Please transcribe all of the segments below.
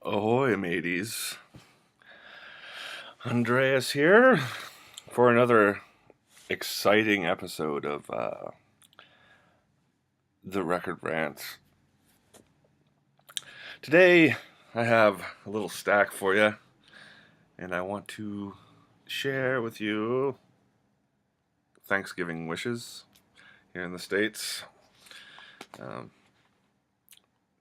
Ahoy, mateys. Andreas here for another exciting episode of the Record Rants. Today, I have a little stack for you, and I want to share with you Thanksgiving wishes here in the States.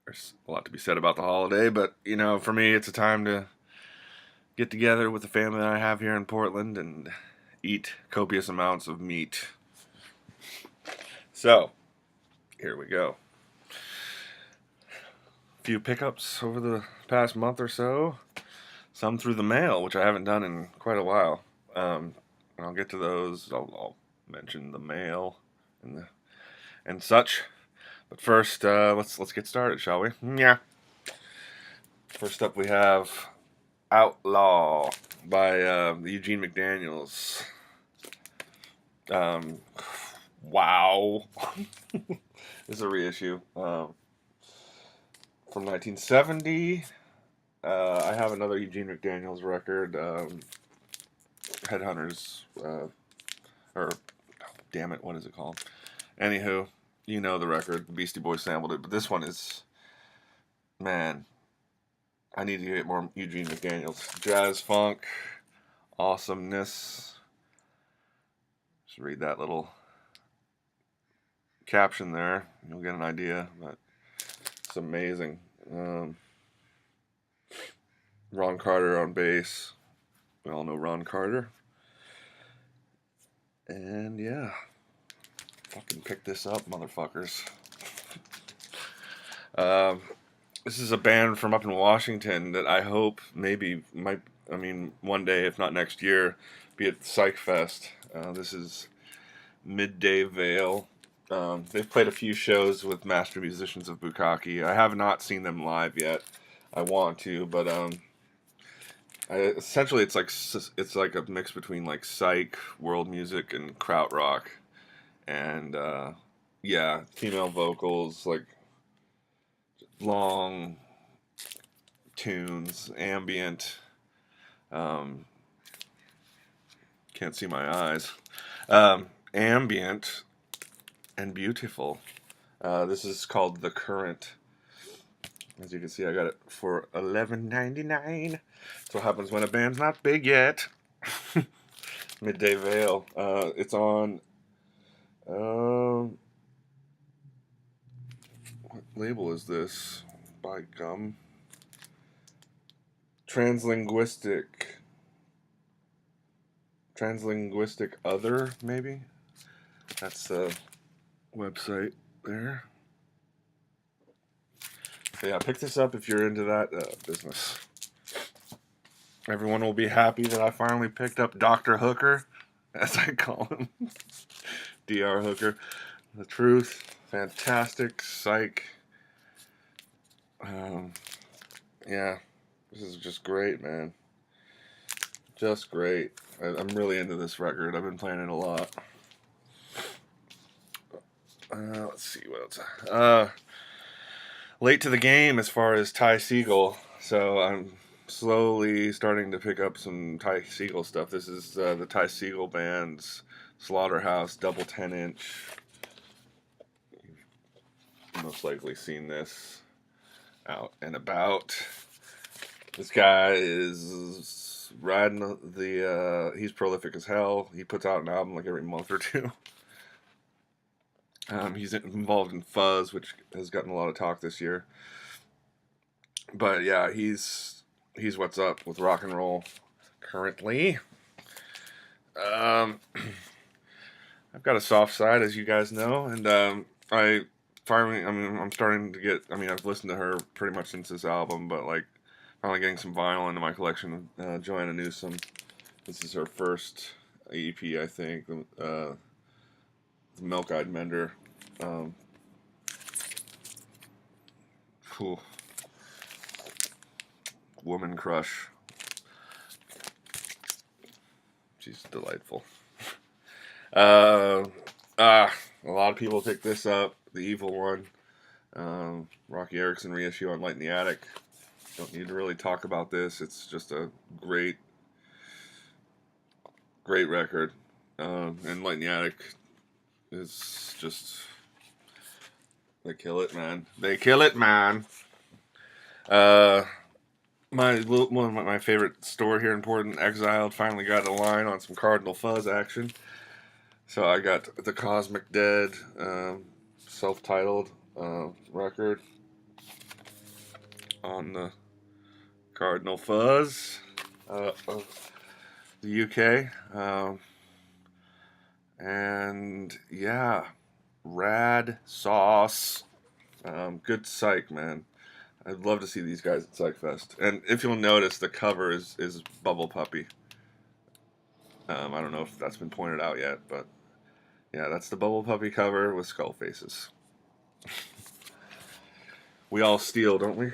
There's a lot to be said about the holiday, but, for me, it's a time to get together with the family that I have here in Portland and eat copious amounts of meat. So, here we go. A few pickups over the past month or so. Some through the mail, which I haven't done in quite a while. I'll get to those. I'll mention the mail and such. But first, let's get started, shall we? Yeah. First up, we have Outlaw by Eugene McDaniels. Wow. This is a reissue from 1970. I have another Eugene McDaniels record, Headhunters, or damn it, what is it called? Anywho, you know the record. The Beastie Boys sampled it, but this one is, man, I need to get more Eugene McDaniels. Jazz funk, awesomeness. Just read that little caption there. You'll get an idea, but it's amazing. Ron Carter on bass. We all know Ron Carter. And yeah, fucking pick this up, motherfuckers. This is a band from up in Washington that I hope one day, if not next year, be at Psych Fest. This is Midday Veil. They've played a few shows with Master Musicians of Bukkake. I have not seen them live yet. I want to, but essentially it's like a mix between like psych, world music, and krautrock, and female vocals, like long tunes, ambient. Can't see my eyes. Ambient and beautiful. This is called The Current. As you can see, I got it for $11.99. That's what happens when a band's not big yet. Midday Veil. It's on. What label is this? By gum. Translinguistic Other, maybe? That's the website there. So yeah, pick this up if you're into that business. Everyone will be happy that I finally picked up Dr. Hooker, as I call him. Dr. Hooker. The Truth. Fantastic. Psych. Yeah. This is just great, man. Just great. I'm really into this record. I've been playing it a lot. Let's see what else. Late to the game as far as Ty Segall. So I'm slowly starting to pick up some Ty Segall stuff. This is the Ty Segall band's Slaughterhouse double 10-inch. You've most likely seen this out and about. This guy is riding he's prolific as hell. He puts out an album like every month or two. He's involved in Fuzz, which has gotten a lot of talk this year. But yeah, he's what's up with rock and roll currently. I've got a soft side, as you guys know, and I'm starting to get. I've listened to her pretty much since this album, but like finally getting some vinyl into my collection. Joanna Newsom. This is her first EP, I think. The Milk-Eyed Mender. Woman Crush. She's delightful. A lot of people pick this up. The Evil One. Rocky Erickson reissue on Light in the Attic. Don't need to really talk about this. It's just a great, great record. And Light in the Attic is just, they kill it, man. They kill it, man. Uh, one of my favorite store here in Portland, Exiled, finally got a line on some Cardinal Fuzz action. So I got the Cosmic Dead self-titled record on the Cardinal Fuzz of the UK. And yeah, rad sauce. Good psych, man. I'd love to see these guys at Psych Fest. And if you'll notice, the cover is Bubble Puppy. I don't know if that's been pointed out yet, but yeah, that's the Bubble Puppy cover with skull faces. We all steal, don't we?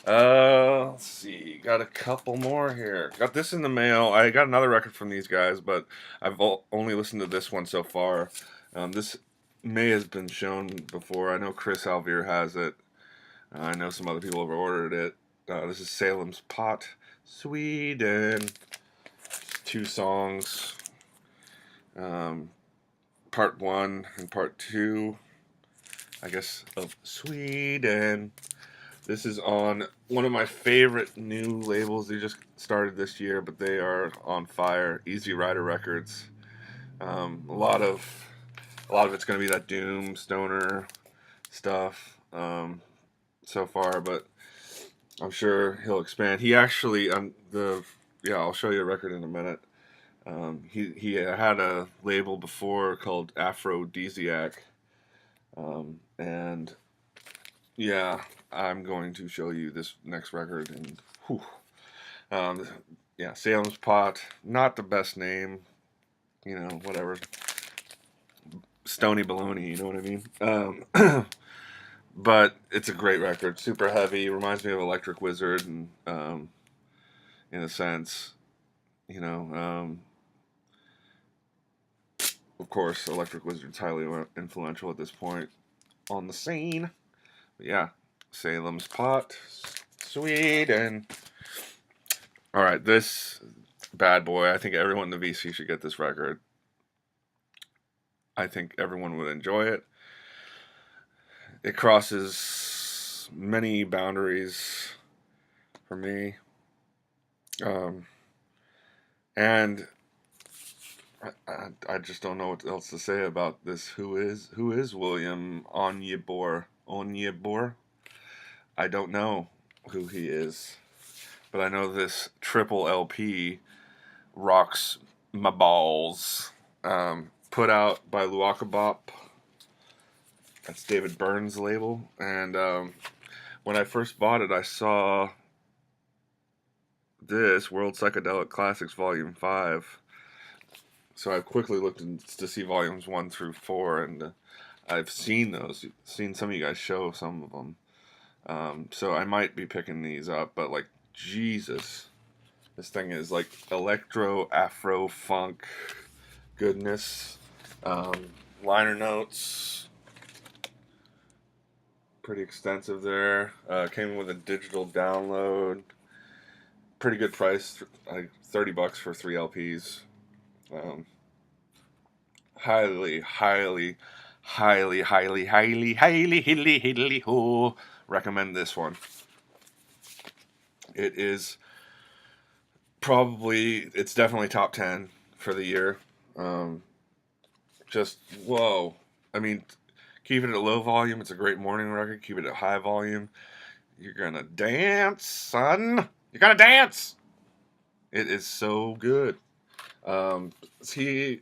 Let's see. Got a couple more here. Got this in the mail. I got another record from these guys, but I've only listened to this one so far. This may have been shown before. I know Chris Alvear has it. I know some other people have ordered it. This is Salems Pot, Sweden. 2 songs. Part 1 and part 2, I guess, of Sweden. This is on one of my favorite new labels. They just started this year, but they are on fire. Easy Rider Records. A lot of it's going to be that doom stoner stuff so far, but I'm sure he'll expand. He actually I'll show you a record in a minute. He had a label before called Aphrodisiac, and yeah, I'm going to show you this next record. And yeah, Salems Pot, not the best name, whatever. Stony Baloney, you know what I mean? But it's a great record, super heavy, reminds me of Electric Wizard, and in a sense, of course, Electric Wizard's highly influential at this point on the scene. But yeah, Salem's Pot, Sweden. All right, this bad boy. I think everyone in the VC should get this record. I think everyone would enjoy it. It crosses many boundaries for me. And I just don't know what else to say about this. Who is William Onyebor? I don't know who he is, but I know this triple LP rocks my balls. Put out by Wacha Bop. That's David Byrne's label. And when I first bought it, I saw this World Psychedelic Classics Volume 5. So I quickly looked to see Volumes 1 through 4, and I've seen those. Seen some of you guys show some of them. So I might be picking these up, but like, Jesus. This thing is like electro, afro, funk goodness. Liner notes. Pretty extensive there. Came with a digital download. Pretty good price, like $30 for 3 LPs. Highly recommend this one. It's definitely top 10 for the year. Just whoa. I mean, keep it at low volume. It's a great morning record. Keep it at high volume. You're gonna dance, son. You're gonna dance. It is so good. He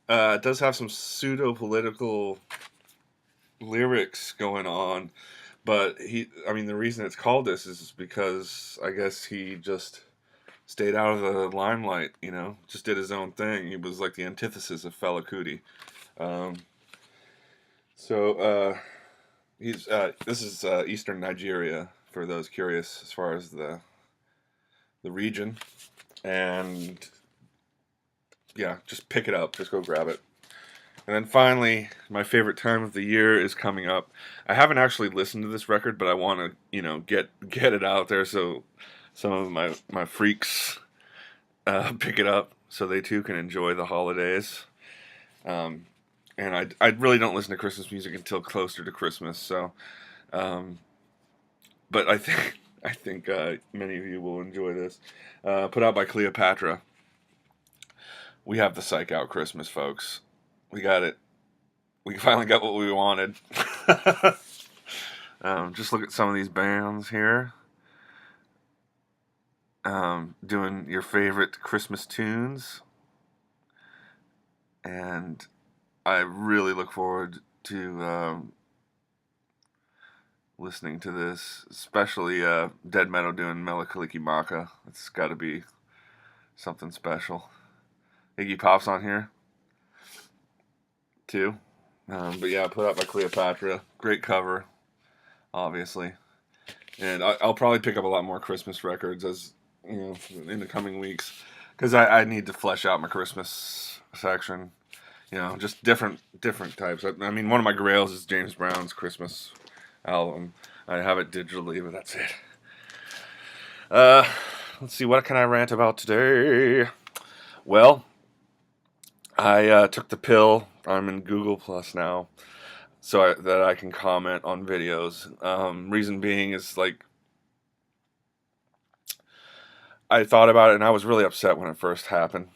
does have some pseudo-political lyrics going on, but the reason it's called this is because I guess he just stayed out of the limelight, just did his own thing. He was like the antithesis of Fela Kuti. This is Eastern Nigeria, for those curious as far as the region. And yeah, just pick it up. Just go grab it. And then finally, my favorite time of the year is coming up. I haven't actually listened to this record, but I want to, get it out there so some of my freaks pick it up so they too can enjoy the holidays. Um, and I really don't listen to Christmas music until closer to Christmas. So, um, but I think many of you will enjoy this. Put out by Cleopatra. We have the Psych Out Christmas, folks. We got it. We finally got what we wanted. Just look at some of these bands here. Doing your favorite Christmas tunes. And I really look forward to listening to this, especially Dead Meadow doing Melakaliki Maka. It's got to be something special. Iggy Pop's on here, too. But yeah, put out by Cleopatra. Great cover, obviously. And I'll probably pick up a lot more Christmas records as in the coming weeks, because I need to flesh out my Christmas section. Just different types. I mean, one of my grails is James Brown's Christmas album. I have it digitally, but that's it. Let's see, what can I rant about today? Well, I took the pill. I'm in Google Plus now, so that I can comment on videos. Reason being is, like, I thought about it and I was really upset when it first happened.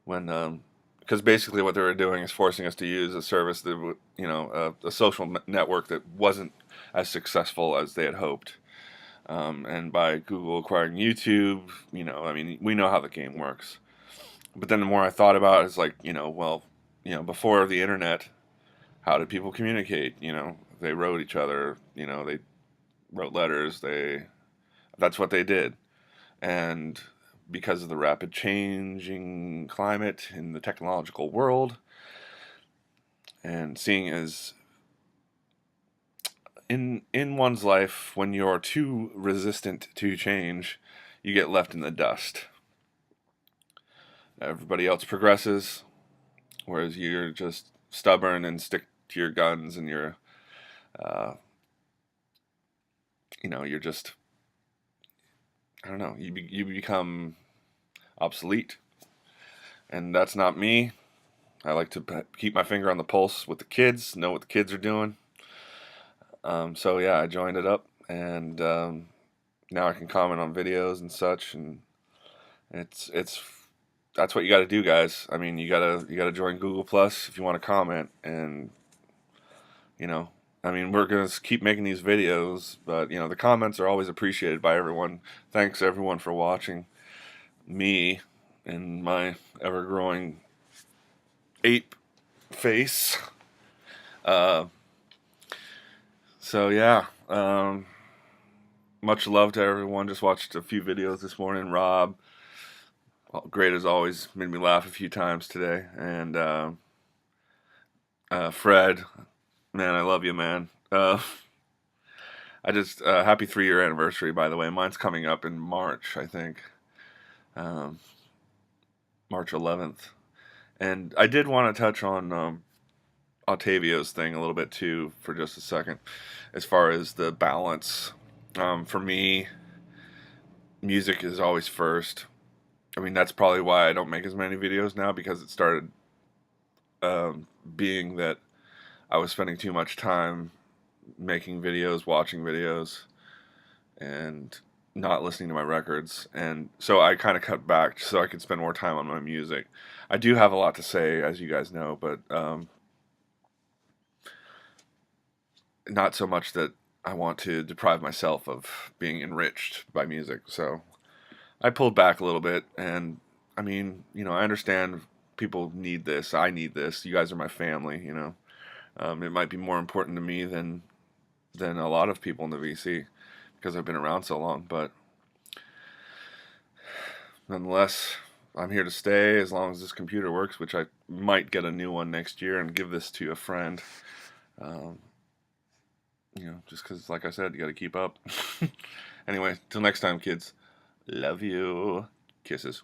Because basically what they were doing is forcing us to use a service that, a social network that wasn't as successful as they had hoped. And by Google acquiring YouTube, I mean, we know how the game works. But then the more I thought about it, it's like, before the internet, how did people communicate? They wrote each other, they wrote letters, that's what they did. And because of the rapid changing climate in the technological world, and seeing as in one's life, when you're too resistant to change, you get left in the dust. Everybody else progresses, whereas you're just stubborn and stick to your guns, and you're just, I don't know, you become obsolete. And that's not me. I like to keep my finger on the pulse with the kids, know what the kids are doing. So yeah, I joined it up, and now I can comment on videos and such, and it's that's what you got to do, guys. I mean, you gotta join Google Plus if you want to comment, and I mean, we're gonna keep making these videos, but the comments are always appreciated by everyone. Thanks everyone for watching me and my ever-growing ape face. So yeah, much love to everyone. Just watched a few videos this morning. Rob, great as always, made me laugh a few times today. And Fred, man, I love you, man. I just happy 3-year anniversary, by the way. Mine's coming up in March, I think, March 11th. And I did want to touch on Octavio's thing a little bit too for just a second, as far as the balance. For me, music is always first. I mean, that's probably why I don't make as many videos now, because it started being that I was spending too much time making videos, watching videos, and not listening to my records. And so I kind of cut back so I could spend more time on my music. I do have a lot to say, as you guys know, but not so much that I want to deprive myself of being enriched by music. So I pulled back a little bit, and I mean, I understand people need this. I need this. You guys are my family, It might be more important to me than a lot of people in the VC, because I've been around so long, but nonetheless, I'm here to stay as long as this computer works, which I might get a new one next year and give this to a friend. Just because, like I said, you got to keep up. Anyway, till next time, kids. Love you. Kisses.